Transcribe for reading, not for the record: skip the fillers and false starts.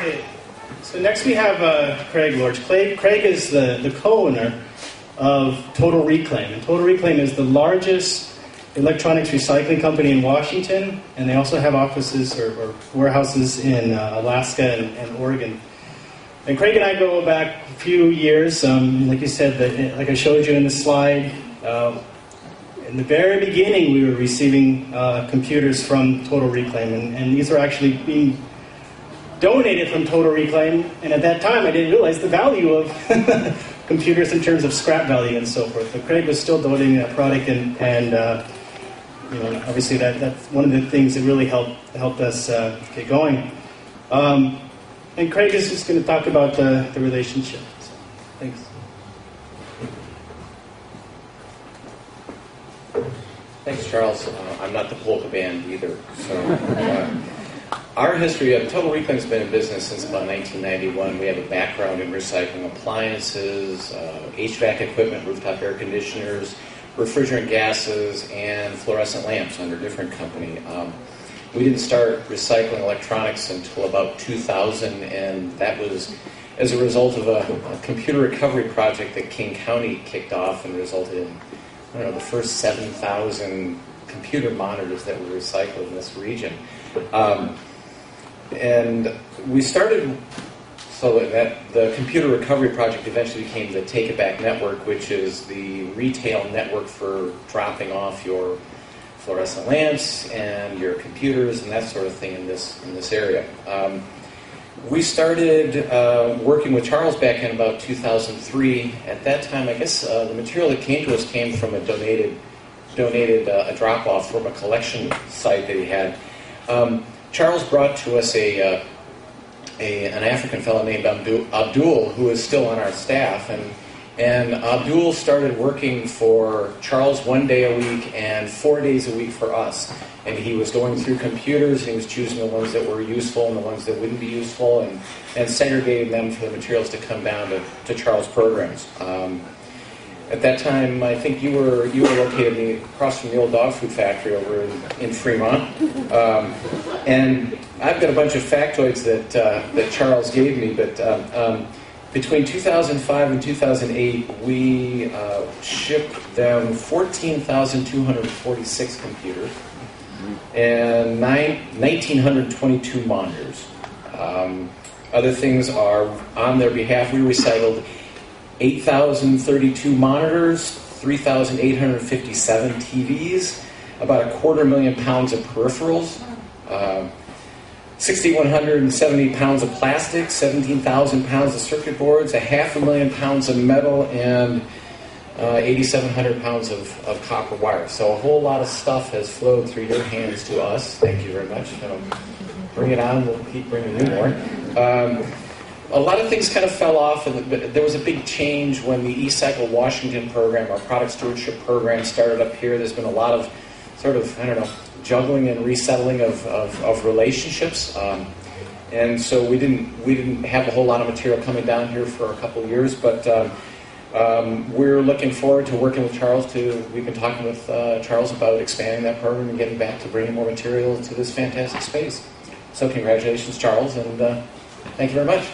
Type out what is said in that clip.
Okay, so next we have Craig Lorch. Craig is the co-owner of Total Reclaim. And Total Reclaim is the largest electronics recycling company in Washington, and they also have offices or warehouses in Alaska and Oregon. And Craig and I go back a few years. Like you said, like I showed you in the slide, in the very beginning we were receiving computers from Total Reclaim, and these are actually being donated from Total Reclaim, and at that time I didn't realize the value of computers in terms of scrap value and so forth. But Craig was still donating that product, and obviously that's one of the things that really helped us get going. And Craig is just going to talk about the relationship. Thanks. Thanks, Charles. I'm not the polka band either. So, our history of Total Reclaim has been in business since about 1991. We have a background in recycling appliances, HVAC equipment, rooftop air conditioners, refrigerant gases, and fluorescent lamps under a different company. We didn't start recycling electronics until about 2000, and that was as a result of a computer recovery project that King County kicked off and resulted in, the first 7,000 computer monitors that were recycled in this region. And we started so that the computer recovery project eventually became the Take It Back Network, which is the retail network for dropping off your fluorescent lamps and your computers and that sort of thing in this area. We started working with Charles back in about 2003. At that time, I guess the material that came to us came from a donated a drop-off from a collection site that he had. Charles brought to us an African fellow named Abdul, who is still on our staff, and Abdul started working for Charles 1 day a week and 4 days a week for us. And he was going through computers, and he was choosing the ones that were useful and the ones that wouldn't be useful, and segregating them for the materials to come down to Charles' programs. At that time, I think you were located across from the old dog food factory over in Fremont. And I've got a bunch of factoids that Charles gave me, but between 2005 and 2008, we shipped them 14,246 computers and 1,922 monitors. Other things are on their behalf. We recycled 8,032 monitors, 3,857 TVs, about 250,000 pounds of peripherals, 6,170 pounds of plastic, 17,000 pounds of circuit boards, 500,000 pounds of metal, and 8,700 pounds of copper wire. So a whole lot of stuff has flowed through your hands to us. Thank you very much. Bring it on. We'll keep bringing you more. A lot of things kind of fell off, and there was a big change when the E-Cycle Washington program, our product stewardship program, started up here. There's been a lot of juggling and resettling of relationships, and so we didn't have a whole lot of material coming down here for a couple of years. But we're looking forward to working with Charles. We've been talking with Charles about expanding that program and getting back to bringing more material to this fantastic space. So congratulations, Charles, and thank you very much.